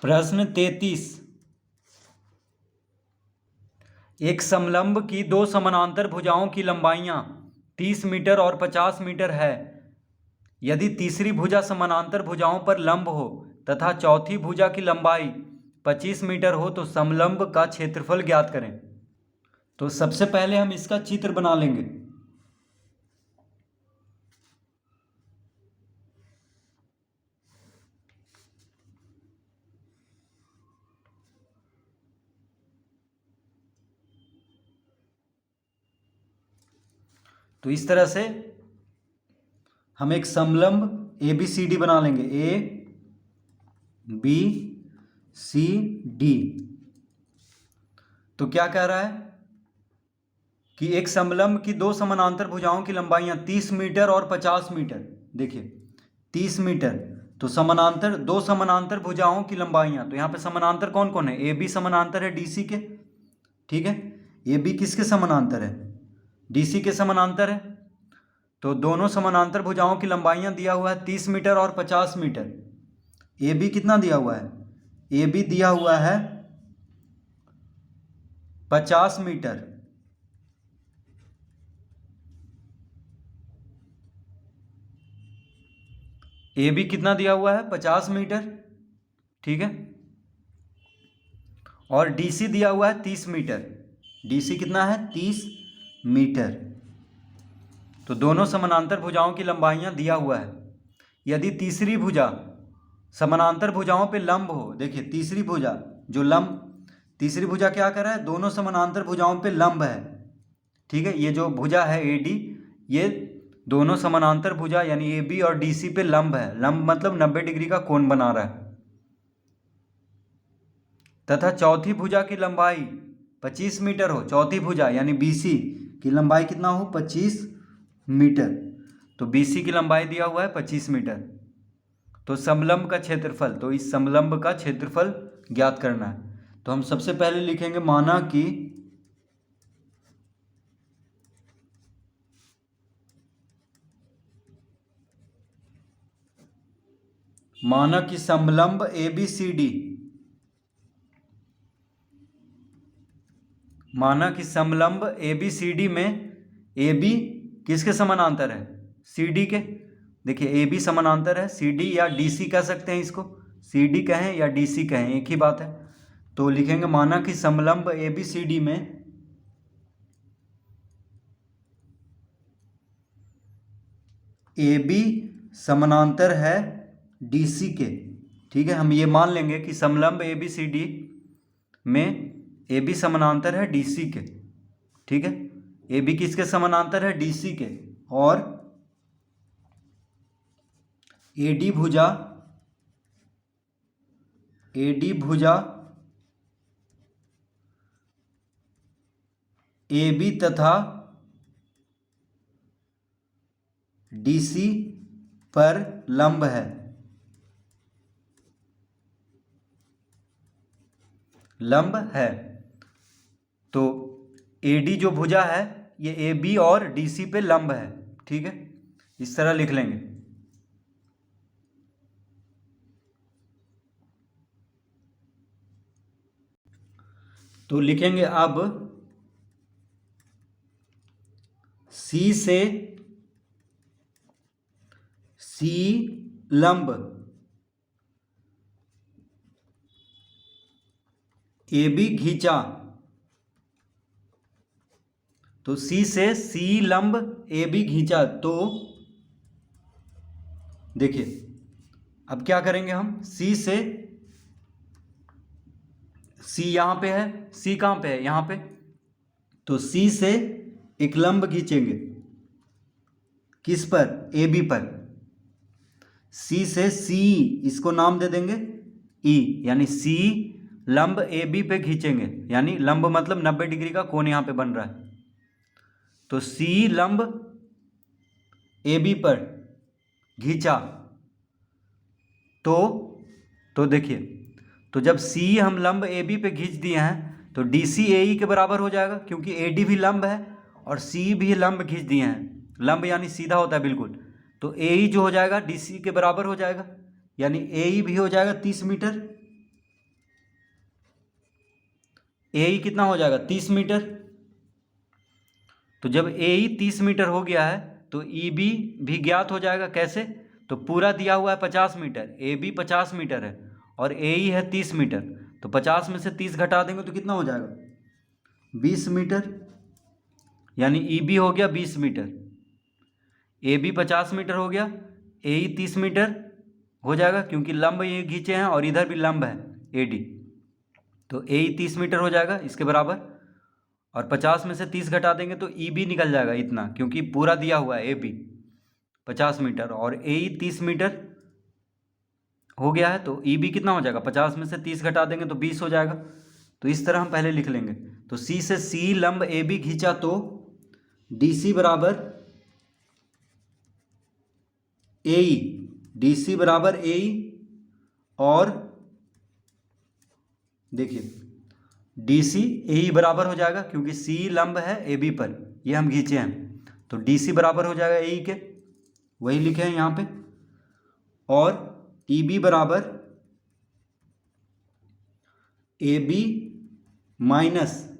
प्रश्न 33। एक समलंब की दो समानांतर भुजाओं की लंबाइयां 30 मीटर और 50 मीटर है। यदि तीसरी भुजा समानांतर भुजाओं पर लंब हो तथा चौथी भुजा की लंबाई 25 मीटर हो तो समलंब का क्षेत्रफल ज्ञात करें। तो सबसे पहले हम इसका चित्र बना लेंगे। तो इस तरह से हम एक समलंब ABCD बना लेंगे। ABCD। तो क्या कह रहा है कि एक समलंब की दो समानांतर भुजाओं की लंबाइयां 30 मीटर और 50 मीटर। देखिए 30 मीटर तो समानांतर दो समानांतर भुजाओं की लंबाइयां, तो यहाँ पे समानांतर कौन कौन है? AB समानांतर है DC के, ठीक है। AB किसके समानांतर है? DC के समानांतर है। तो दोनों समानांतर भुजाओं की लंबाइयां दिया हुआ है 30 मीटर और 50 मीटर। AB कितना दिया हुआ है? AB दिया हुआ है 50 मीटर। AB कितना दिया हुआ है? 50 मीटर, ठीक है। और DC दिया हुआ है 30 मीटर। DC कितना है? 30 मीटर। तो दोनों समानांतर भुजाओं की लंबाइयां दिया हुआ है। यदि तीसरी भुजा समानांतर भुजाओं पे लंब हो, देखिए तीसरी भुजा जो लंब, तीसरी भुजा क्या कर रहा है? दोनों समानांतर भुजाओं पे लंब है, ठीक है। ये जो भुजा है AD, ये दोनों समानांतर भुजा यानी AB और DC पे लंब है। लंब मतलब 90 डिग्री का कोण बना रहा है। तथा चौथी भुजा की लंबाई 25 मीटर हो, चौथी भुजा यानी BC की लंबाई कितना हो? 25 मीटर। तो BC की लंबाई दिया हुआ है 25 मीटर। तो समलंब का क्षेत्रफल, तो इस समलंब का क्षेत्रफल ज्ञात करना है। तो हम सबसे पहले लिखेंगे माना कि समलंब ABCD, माना कि समलंब ABCD में AB किसके समानांतर है? CD के। देखिए AB समानांतर है CD या DC कह सकते हैं इसको, CD कहें या DC कहें एक ही बात है। तो लिखेंगे माना कि समलंब ABCD में AB समानांतर है DC के, ठीक है। हम ये मान लेंगे कि समलंब ABCD में AB समानांतर है DC के, ठीक है। AB किसके समानांतर है? DC के। और AD भुजा AB तथा DC पर लंब है, लंब है। तो AD जो भुजा है ये AB और DC पे लंब है, ठीक है। इस तरह लिख लेंगे। तो लिखेंगे अब C से C लंब AB खींचा। तो C से C लंब AB खींचा। तो देखिए अब क्या करेंगे हम? C से C यहाँ पे है, C कहाँ पे है? यहाँ पे। तो C से एक लंब खींचेंगे, किस पर? AB पर। C से C इसको नाम दे देंगे E, यानी C लंब AB पे खींचेंगे, यानी लंब मतलब 90 डिग्री का कोण यहाँ पे बन रहा है। तो C लंब AB पर खींचा। तो देखिए, तो जब C हम लंब AB पे खींच दिए हैं तो DC AE के बराबर हो जाएगा, क्योंकि AD भी लंब है और C भी लंब खींच दिए हैं। लंब यानी सीधा होता है बिल्कुल। तो AE जो हो जाएगा DC के बराबर हो जाएगा, यानी AE भी हो जाएगा 30 मीटर, ए ई कितना हो जाएगा 30 मीटर। तो जब ए ई 30 मीटर हो गया है तो ई बी भी ज्ञात हो जाएगा। कैसे? तो पूरा दिया हुआ है 50 मीटर, ए बी 50 मीटर है और ए ई है 30 मीटर। तो 50 में से 30 घटा देंगे तो कितना हो जाएगा 20 मीटर, यानी ई बी हो गया 20 मीटर, ए बी 50 मीटर हो गया, ए ई 30 मीटर हो जाएगा क्योंकि लंब ये खींचे हैं और इधर भी लंब है ए डी। तो ए ई 30 मीटर हो जाएगा इसके बराबर, और 50 में से 30 घटा देंगे तो ई बी निकल जाएगा इतना, क्योंकि पूरा दिया हुआ है ए बी 50 मीटर और ए ई 30 मीटर हो गया है। तो ई बी कितना हो जाएगा 50 में से 30 घटा देंगे तो 20 हो जाएगा। तो इस तरह हम पहले लिख लेंगे। तो सी से सी लंब ए बी खींचा तो डी सी बराबर ए ई, डी सी बराबर ए ई, और देखिए डी सी ए ई बराबर हो जाएगा क्योंकि सी लंब है ए बी पर, ये हम खींचे हैं। तो डी सी बराबर हो जाएगा ए ई के, वही लिखे हैं यहाँ पे, और ई बी बराबर ए बी माइनस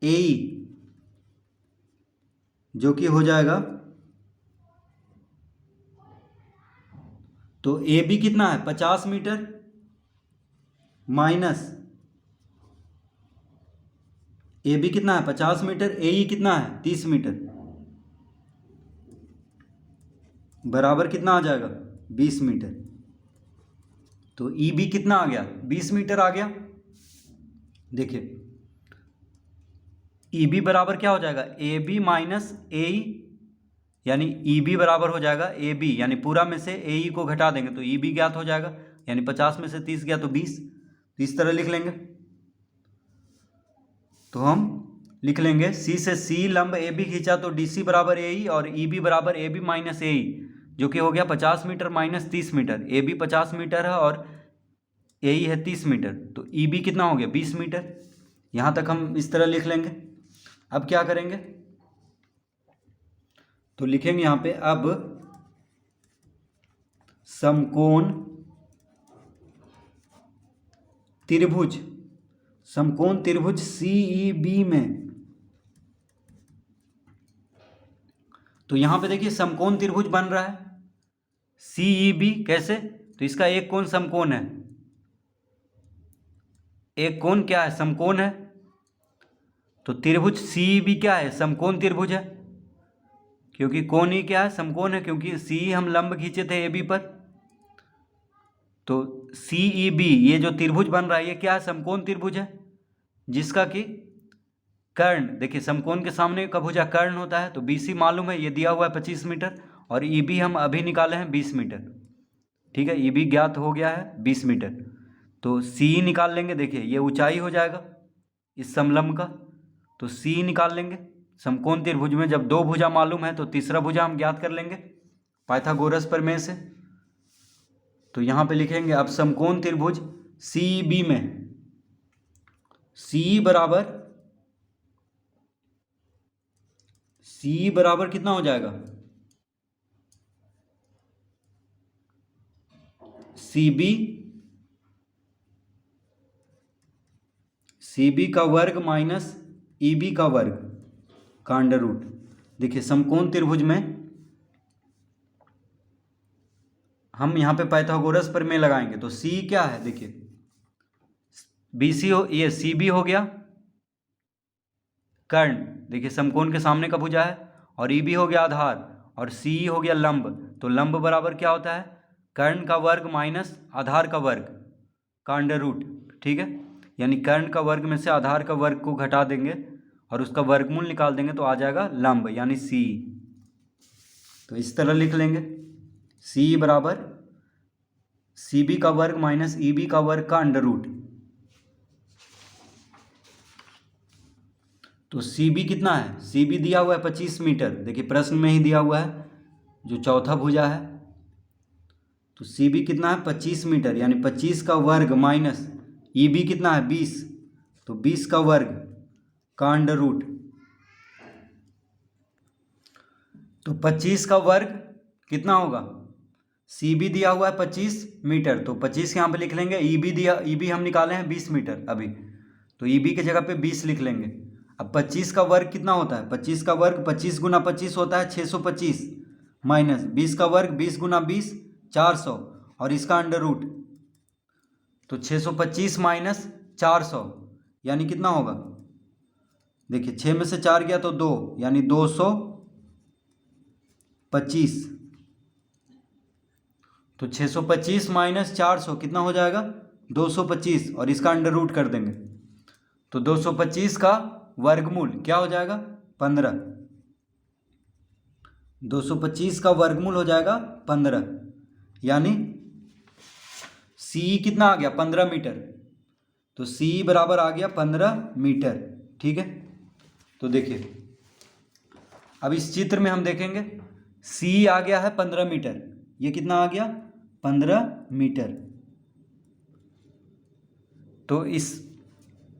ए ई, जो कि हो जाएगा, तो ए बी कितना है 50 मीटर माइनस ए बी कितना है 50 मीटर, ए ई कितना है 30 मीटर, बराबर कितना आ जाएगा 20 मीटर। तो ई बी कितना आ गया 20 मीटर आ गया। देखिए ई बी बराबर क्या हो जाएगा ए बी माइनस ए ई, यानी ई बी बराबर हो जाएगा ए बी, यानी पूरा में से ए ई को घटा देंगे तो ई बी ज्ञात हो जाएगा, यानी 50 में से 30 गया तो 20। तो इस तरह लिख लेंगे। तो हम लिख लेंगे सी से सी लंब ए बी खींचा तो डी सी बराबर ए ई और ई बी बराबर ए बी माइनस ए ई, जो कि हो गया 50 metre minus 30 metre. A B 50 metre है और ए ई है 30 मीटर, तो ई बी कितना हो गया 20 मीटर। यहाँ तक हम इस तरह लिख लेंगे। अब क्या करेंगे, तो लिखेंगे यहाँ पे अब समकोण त्रिभुज, समकोण त्रिभुज सी ई बी में, तो यहां पे देखिए समकोण त्रिभुज बन रहा है सी ई बी। कैसे? तो इसका एक कोण समकोण है, एक कोण क्या है समकोण है। तो त्रिभुज सी ई बी क्या है समकोण त्रिभुज है, क्योंकि कोण ही क्या है समकोण है, क्योंकि सी हम लंब खींचे थे ए बी पर। तो सी ई बी ये जो त्रिभुज बन रहा है ये क्या है समकोण त्रिभुज है, जिसका कि कर्ण, देखिए समकोण के सामने का भुजा कर्ण होता है। तो बी सी मालूम है, ये दिया हुआ है 25 मीटर, और ई बी हम अभी निकाले हैं 20 मीटर। ठीक है, ई बी ज्ञात हो गया है 20 मीटर। तो सी निकाल लेंगे। देखिए ये ऊंचाई हो जाएगा इस समलंब का, तो सी निकाल लेंगे। समकोण त्रिभुज में जब दो भुजा मालूम है तो तीसरा भुजा हम ज्ञात कर लेंगे पाइथागोरस प्रमेय से। तो यहाँ पे लिखेंगे अब समकोण त्रिभुज सी बी में सी बराबर कितना हो जाएगा सी बी का वर्ग माइनस ई बी का वर्ग का अंडर रूट। देखिए समकोण त्रिभुज में हम यहाँ पे पाइथागोरस प्रमेय लगाएंगे। तो सी क्या है, देखिए बी सी हो, ये सी बी हो गया कर्ण, देखिए समकोण के सामने का भुजा है, और ई बी हो गया आधार, और सी हो गया लंब। तो लंब बराबर क्या होता है कर्ण का वर्ग माइनस आधार का वर्ग का अंडर रूट। ठीक है, यानी कर्ण का वर्ग में से आधार का वर्ग को घटा देंगे और उसका वर्गमूल निकाल देंगे तो आ जाएगा लंब यानी सी। तो इस तरह लिख लेंगे सी बराबर सी बी का वर्ग माइनस ई बी का वर्ग का अंडर रूट। तो सी बी कितना है, सी बी दिया हुआ है 25 मीटर, देखिए प्रश्न में ही दिया हुआ है जो चौथा भुजा है। तो सी बी कितना है 25 मीटर, यानी 25 का वर्ग माइनस ई बी कितना है 20, तो 20 का वर्ग का अंडर रूट। तो 25 का वर्ग कितना होगा, सी बी दिया हुआ है 25 मीटर, तो 25 यहाँ पे लिख लेंगे। ई बी हम निकाले हैं 20 मीटर अभी, तो ई बी की जगह पे 20 लिख लेंगे। अब 25 का वर्ग कितना होता है? 25 का वर्ग 25 गुना 25 होता है 625, माइनस 20 का वर्ग 20 गुना 20 400, और इसका अंडर रूट। तो 625 माइनस 400 यानी कितना होगा? देखिए 6 में से 4 गया तो 2, यानी 225। तो 625 माइनस 400 कितना हो जाएगा? 225, और इसका अंडर रूट कर देंगे। तो 225 का वर्गमूल क्या हो जाएगा? 15। 225 का वर्गमूल हो जाएगा 15, यानी सी कितना आ गया? 15 मीटर। तो सी बराबर आ गया 15 मीटर। ठीक है, तो देखिए अब इस चित्र में हम देखेंगे सी आ गया है 15 मीटर। ये कितना आ गया? 15 मीटर। तो इस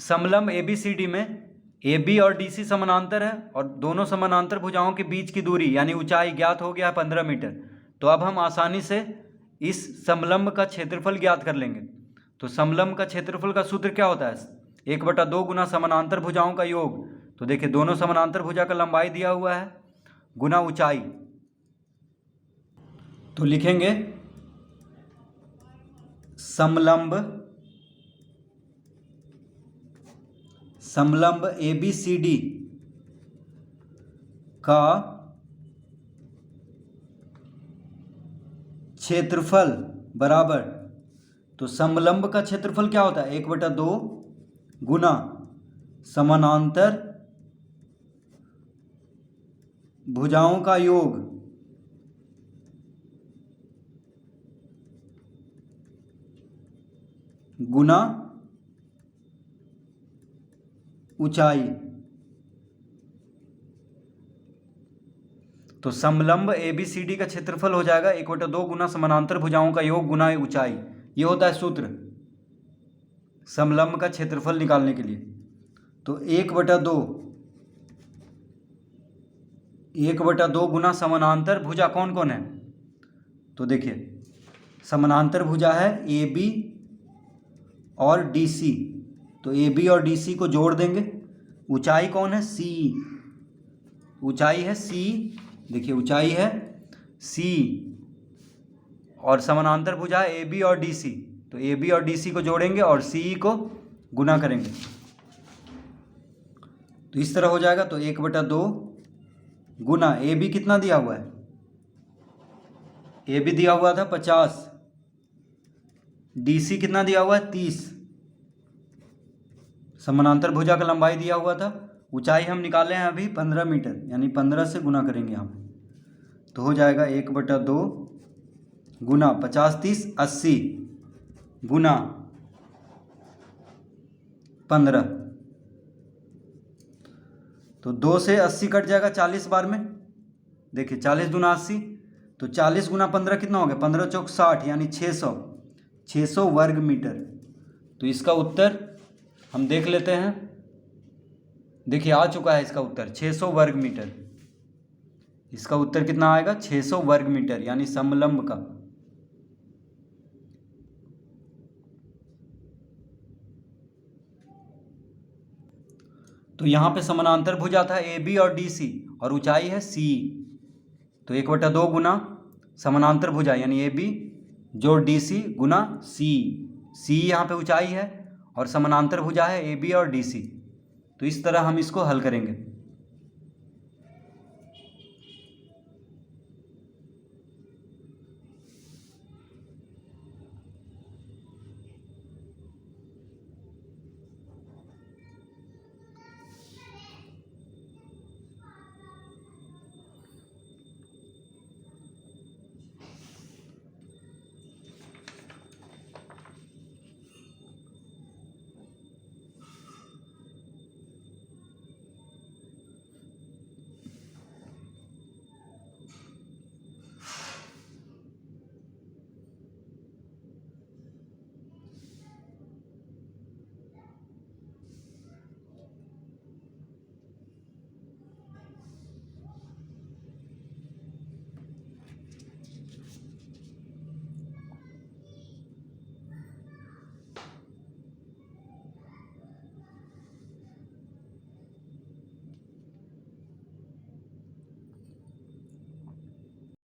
समलंब ABCD में AB और DC समानांतर है, और दोनों समानांतर भुजाओं के बीच की दूरी यानी ऊंचाई ज्ञात हो गया है 15 मीटर। तो अब हम आसानी से इस समलंब का क्षेत्रफल ज्ञात कर लेंगे। तो समलंब का क्षेत्रफल का सूत्र क्या होता है? 1/2 गुना समानांतर भुजाओं का योग। तो देखिए दोनों समानांतर भुजा का लंबाई दिया हुआ है गुना ऊंचाई। तो लिखेंगे समलंब ABCD का क्षेत्रफल बराबर, तो समलंब का क्षेत्रफल क्या होता है? 1/2 गुना समानांतर भुजाओं का योग गुना ऊंचाई। तो समलंब ABCD का क्षेत्रफल हो जाएगा 1/2 गुना समानांतर भुजाओं का योग गुना ऊंचाई। ये होता है सूत्र समलंब का क्षेत्रफल निकालने के लिए। तो 1/2 गुना समानांतर भुजा कौन कौन है? तो देखिए समानांतर भुजा है AB और DC। तो AB और DC को जोड़ देंगे। ऊंचाई कौन है? C। ऊंचाई है C। देखिए ऊंचाई है C, और समानांतर भुजा है AB और DC। तो AB और DC को जोड़ेंगे और CE को गुना करेंगे। तो इस तरह हो जाएगा। तो 1/2 गुना AB कितना दिया हुआ है? AB दिया हुआ था 50, DC कितना दिया हुआ है? 30। समानांतर भुजा का लंबाई दिया हुआ था, ऊंचाई हम निकाले हैं अभी 15 मीटर, यानी 15 से गुना करेंगे हम। तो हो जाएगा 1/2 गुना 50 30 80 गुना 15। तो 2 से 80 कट जाएगा 40 बार में। देखिए 40 दूना 80, तो 40 गुना 15 कितना हो गया? 15 चौक 60, यानी 600 वर्ग मीटर। तो इसका उत्तर हम देख लेते हैं। देखिए आ चुका है इसका उत्तर 600 वर्ग मीटर। इसका उत्तर कितना आएगा? 600 वर्ग मीटर, यानी समलंब का। तो यहाँ पे समानांतर भुजा था AB और DC, और ऊंचाई है C। तो 1/2 गुना समानांतर भुजा यानी AB जोड़ DC गुना C यहाँ पे ऊंचाई है, और समानांतर भुजा है AB और DC। तो इस तरह हम इसको हल करेंगे।